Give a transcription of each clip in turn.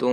2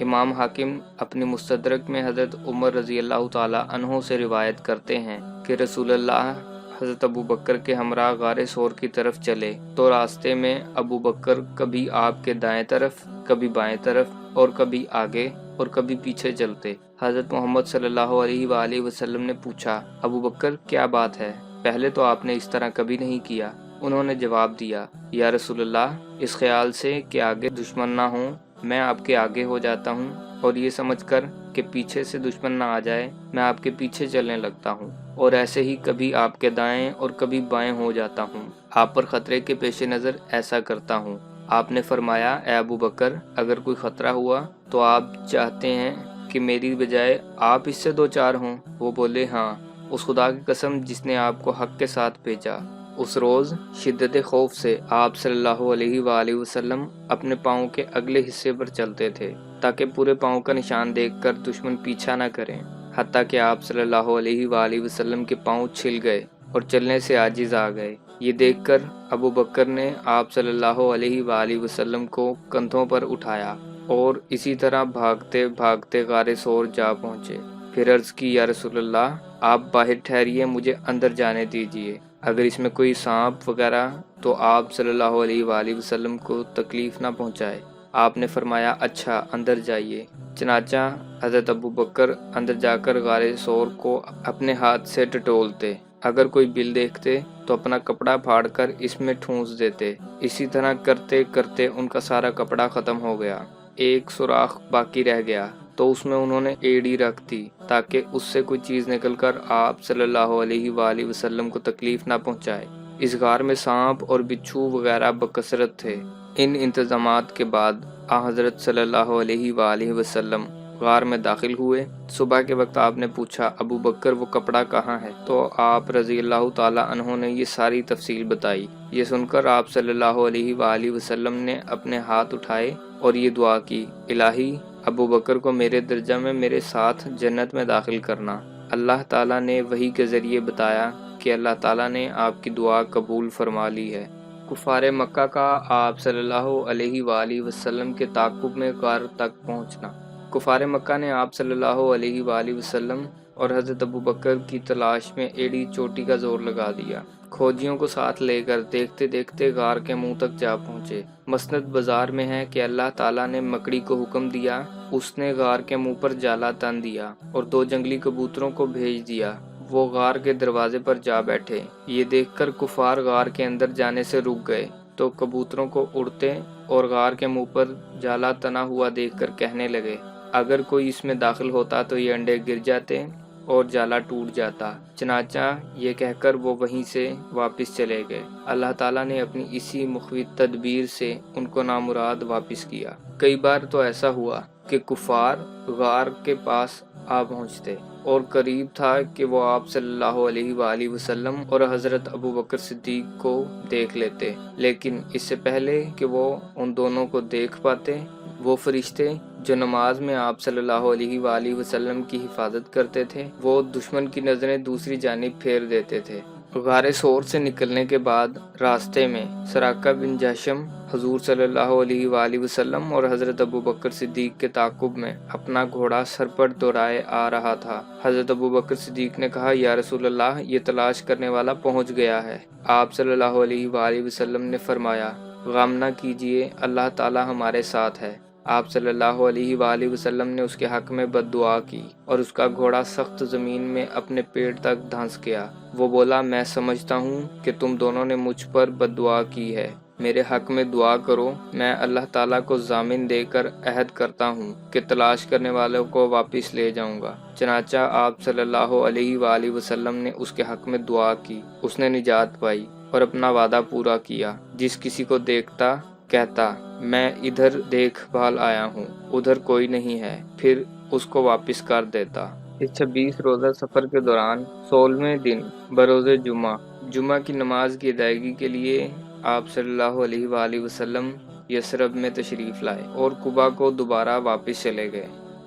امام حاکم اپنی مستدرک میں حضرت عمر رضی اللہ تعالیٰ عنہ سے روایت کرتے ہیں کہ رسول اللہ حضرت ابو بکر کے ہمراہ غار ثور کی طرف چلے تو راستے میں ابو بکر کبھی آپ کے دائیں طرف، کبھی بائیں طرف اور کبھی آگے اور کبھی پیچھے چلتے۔ حضرت محمد صلی اللہ علیہ وآلہ وسلم نے پوچھا، ابو بکر کیا بات ہے؟ پہلے تو آپ نے اس طرح کبھی نہیں کیا۔ انہوں نے جواب دیا، یا رسول اللہ، اس خیال سے کہ آگے دشمن نہ ہوں میں آپ کے آگے ہو جاتا ہوں، اور یہ سمجھ کر کہ پیچھے سے دشمن نہ آ جائے میں آپ کے پیچھے چلنے لگتا ہوں، اور ایسے ہی کبھی آپ کے دائیں اور کبھی بائیں ہو جاتا ہوں، آپ پر خطرے کے پیش نظر ایسا کرتا ہوں۔ آپ نے فرمایا، اے ابو بکر، اگر کوئی خطرہ ہوا تو آپ چاہتے ہیں کہ میری بجائے آپ اس سے دو چار ہوں؟ وہ بولے، ہاں، اس خدا کی قسم جس نے آپ کو حق کے ساتھ بھیجا۔ اس روز شدت خوف سے آپ صلی اللہ علیہ وآلہ وسلم اپنے پاؤں کے اگلے حصے پر چلتے تھے تاکہ پورے پاؤں کا نشان دیکھ کر دشمن پیچھا نہ کریں، حتیٰ کہ آپ صلی اللہ علیہ وآلہ وسلم کے پاؤں چھل گئے اور چلنے سے عاجز آ گئے۔ یہ دیکھ کر ابو بکر نے آپ صلی اللہ علیہ وآلہ وسلم کو کندھوں پر اٹھایا اور اسی طرح بھاگتے بھاگتے غار ثور جا پہنچے۔ پھر عرض کی، یا رسول اللہ، آپ باہر ٹھہریے، مجھے اندر جانے دیجیے، اگر اس میں کوئی سانپ وغیرہ تو آپ صلی اللہ علیہ وآلہ وسلم کو تکلیف نہ پہنچائے۔ آپ نے فرمایا، اچھا، اندر جائیے۔ چنانچہ حضرت ابو بکر اندر جا کر غار ثور کو اپنے ہاتھ سے ٹٹولتے، اگر کوئی بل دیکھتے تو اپنا کپڑا پھاڑ کر اس میں ٹھونس دیتے۔ اسی طرح کرتے کرتے ان کا سارا کپڑا ختم ہو گیا، ایک سوراخ باقی رہ گیا تو اس میں انہوں نے ایڑی رکھ دی تاکہ اس سے کوئی چیز نکل کر آپ صلی اللہ علیہ وآلہ وسلم کو تکلیف نہ پہنچائے۔ اس غار میں سانپ اور بچھو وغیرہ بکثرت تھے۔ ان انتظامات کے بعد حضرت صلی اللہ علیہ وآلہ وسلم غار میں داخل ہوئے۔ صبح کے وقت آپ نے پوچھا، ابو بکر، وہ کپڑا کہاں ہے؟ تو آپ رضی اللہ تعالیٰ عنہ نے یہ ساری تفصیل بتائی۔ یہ سن کر آپ صلی اللہ علیہ وآلہ وسلم نے اپنے ہاتھ اٹھائے اور یہ دعا کی، الہی، ابو بکر کو میرے درجہ میں میرے ساتھ جنت میں داخل کرنا۔ اللہ تعالیٰ نے وحی کے ذریعے بتایا کہ اللہ تعالیٰ نے آپ کی دعا قبول فرما لی ہے۔ کفار مکہ کا آپ صلی اللہ علیہ وآلہ وسلم کے تعاقب میں غار تک پہنچنا۔ کفار مکہ نے آپ صلی اللہ علیہ وآلہ وسلم اور حضرت ابو بکر کی تلاش میں ایڑی چوٹی کا زور لگا دیا۔ کھوجیوں کو ساتھ لے کر دیکھتے دیکھتے غار کے منہ تک جا پہنچے۔ مسند بازار میں ہے کہ اللہ تعالیٰ نے مکڑی کو حکم دیا، اس نے غار کے منہ پر جالا تن دیا اور دو جنگلی کبوتروں کو بھیج دیا، وہ غار کے دروازے پر جا بیٹھے۔ یہ دیکھ کر کفار غار کے اندر جانے سے رک گئے تو کبوتروں کو اڑتے اور غار کے منہ پر جالا تنا ہوا دیکھ کر کہنے لگے، اگر کوئی اس میں داخل ہوتا تو یہ انڈے گر جاتے اور جالا ٹوٹ جاتا۔ چنانچہ یہ کہہ کر وہ وہیں سے واپس چلے گئے۔ اللہ تعالیٰ نے اپنی اسی مخفی تدبیر سے ان کو نامراد واپس کیا۔ کئی بار تو ایسا ہوا کہ کفار غار کے پاس آ پہنچتے اور قریب تھا کہ وہ آپ صلی اللہ علیہ وآلہ وسلم اور حضرت ابو بکر صدیق کو دیکھ لیتے، لیکن اس سے پہلے کہ وہ ان دونوں کو دیکھ پاتے، وہ فرشتے جو نماز میں آپ صلی اللہ علیہ وآلہ وسلم کی حفاظت کرتے تھے، وہ دشمن کی نظریں دوسری جانب پھیر دیتے تھے۔ غار ثور سے نکلنے کے بعد راستے میں سراقہ بن جشم حضور صلی اللہ علیہ وآلہ وسلم اور حضرت ابو بکر صدیق کے تعاقب میں اپنا گھوڑا سر پر دوڑائے آ رہا تھا۔ حضرت ابو بکر صدیق نے کہا، یا رسول اللہ، یہ تلاش کرنے والا پہنچ گیا ہے۔ آپ صلی اللہ علیہ وآلہ وسلم نے فرمایا، غم نہ کیجیے، اللہ تعالی ہمارے ساتھ ہے۔ آپ صلی اللہ علیہ وآلہ وسلم نے اس کے حق میں بد دعا کی اور اس کا گھوڑا سخت زمین میں اپنے پیٹ تک دھنس گیا۔ وہ بولا، میں سمجھتا ہوں کہ تم دونوں نے مجھ پر بد دعا کی ہے، میرے حق میں دعا کرو، میں اللہ تعالیٰ کو ضامن دے کر عہد کرتا ہوں کہ تلاش کرنے والوں کو واپس لے جاؤں گا۔ چنانچہ آپ صلی اللہ علیہ وآلہ وسلم نے اس کے حق میں دعا کی، اس نے نجات پائی اور اپنا وعدہ پورا کیا۔ جس کسی کو دیکھتا کہتا، میں ادھر دیکھ بھال آیا ہوں، ادھر کوئی نہیں ہے، پھر اس کو واپس کر دیتا۔ اس 26 روزہ سفر کے دوران 16ویں دن بروز جمعہ کی نماز کی ادائیگی کے لیے آپ صلی اللہ علیہ وآلہ وسلم یثرب میں تشریف لائے اور قبا کو دوبارہ واپس چلے گئے۔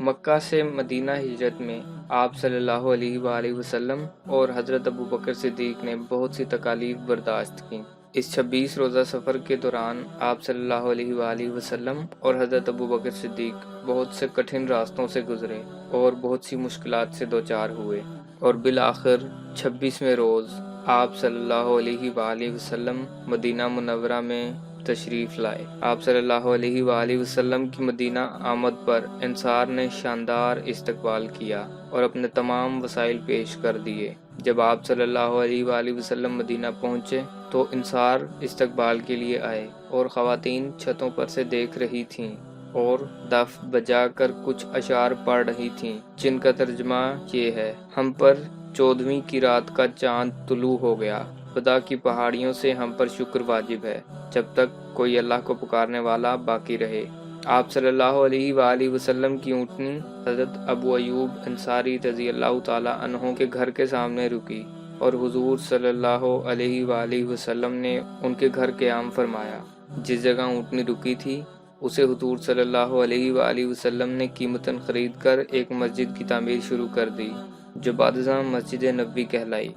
مکہ سے مدینہ ہجرت میں آپ صلی اللہ علیہ وآلہ وسلم اور حضرت ابو بکر صدیق نے بہت سی تکالیف برداشت کی۔ اس 26 روزہ سفر کے دوران آپ صلی اللہ علیہ وآلہ وسلم اور حضرت ابو بکر صدیق بہت سے کٹھن راستوں سے گزرے اور بہت سی مشکلات سے دوچار ہوئے، اور بالآخر 26ویں روز آپ صلی اللہ علیہ وآلہ وسلم مدینہ منورہ میں تشریف لائے۔ آپ صلی اللہ علیہ وآلہ وسلم کی مدینہ آمد پر انصار نے شاندار استقبال کیا اور اپنے تمام وسائل پیش کر دیے۔ جب آپ صلی اللہ علیہ وآلہ وسلم مدینہ پہنچے تو انصار استقبال کے لیے آئے، اور خواتین چھتوں پر سے دیکھ رہی تھیں اور دف بجا کر کچھ اشعار پڑھ رہی تھیں، جن کا ترجمہ یہ ہے: ہم پر 14ویں کی رات کا چاند طلوع ہو گیا، خدا کی پہاڑیوں سے ہم پر شکر واجب ہے، جب تک کوئی اللہ کو پکارنے والا باقی رہے۔ آپ صلی اللہ علیہ وآلہ وسلم کی اونٹنی حضرت ابو ایوب انصاری رضی اللہ تعالیٰ عنہ کے گھر کے سامنے رکی، اور حضور صلی اللہ علیہ وآلہ وسلم نے ان کے گھر قیام فرمایا۔ جس جگہ اونٹنی رکی تھی اسے حضور صلی اللہ علیہ وآلہ وسلم نے قیمتاً خرید کر ایک مسجد کی تعمیر شروع کر دی، جو بعد ازاں مسجد نبوی کہلائی۔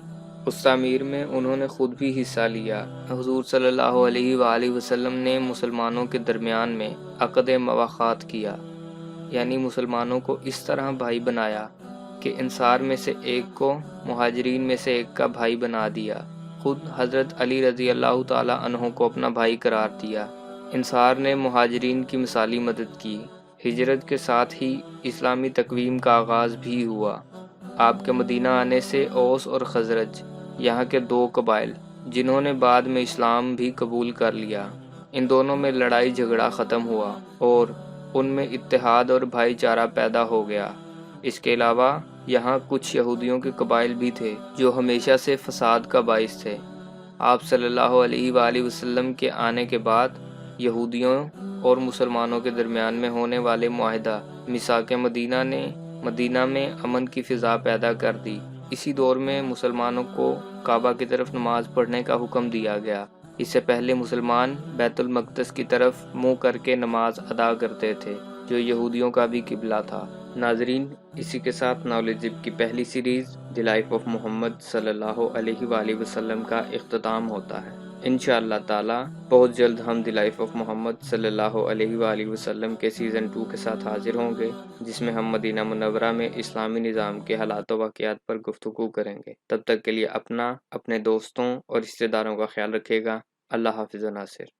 اس تعمیر میں انہوں نے خود بھی حصہ لیا۔ حضور صلی اللہ علیہ وآلہ وسلم نے مسلمانوں کے درمیان میں عقد مواخات کیا، یعنی مسلمانوں کو اس طرح بھائی بنایا کہ انصار میں سے ایک کو مہاجرین میں سے ایک کا بھائی بنا دیا۔ خود حضرت علی رضی اللہ تعالیٰ عنہ کو اپنا بھائی قرار دیا۔ انصار نے مہاجرین کی مثالی مدد کی۔ ہجرت کے ساتھ ہی اسلامی تقویم کا آغاز بھی ہوا۔ آپ کے مدینہ آنے سے اوس اور خزرج، یہاں کے دو قبائل جنہوں نے بعد میں اسلام بھی قبول کر لیا، ان دونوں میں لڑائی جھگڑا ختم ہوا اور ان میں اتحاد اور بھائی چارہ پیدا ہو گیا۔ اس کے علاوہ یہاں کچھ یہودیوں کے قبائل بھی تھے جو ہمیشہ سے فساد کا باعث تھے۔ آپ صلی اللہ علیہ وآلہ وسلم کے آنے کے بعد یہودیوں اور مسلمانوں کے درمیان میں ہونے والے معاہدہ میثاق مدینہ نے مدینہ میں امن کی فضا پیدا کر دی۔ اسی دور میں مسلمانوں کو کعبہ کی طرف نماز پڑھنے کا حکم دیا گیا۔ اس سے پہلے مسلمان بیت المقدس کی طرف منہ کر کے نماز ادا کرتے تھے، جو یہودیوں کا بھی قبلہ تھا۔ ناظرین، اسی کے ساتھ نالج زپ کی پہلی سیریز دی لائف آف محمد صلی اللہ علیہ وآلہ وسلم کا اختتام ہوتا ہے۔ انشاءاللہ تعالی بہت جلد ہم دی لائف آف محمد صلی اللہ علیہ وآلہ وسلم کے سیزن 2 کے ساتھ حاضر ہوں گے، جس میں ہم مدینہ منورہ میں اسلامی نظام کے حالات و واقعات پر گفتگو کریں گے۔ تب تک کے لیے اپنا، اپنے دوستوں اور رشتہ داروں کا خیال رکھے گا۔ اللہ حافظ و ناصر۔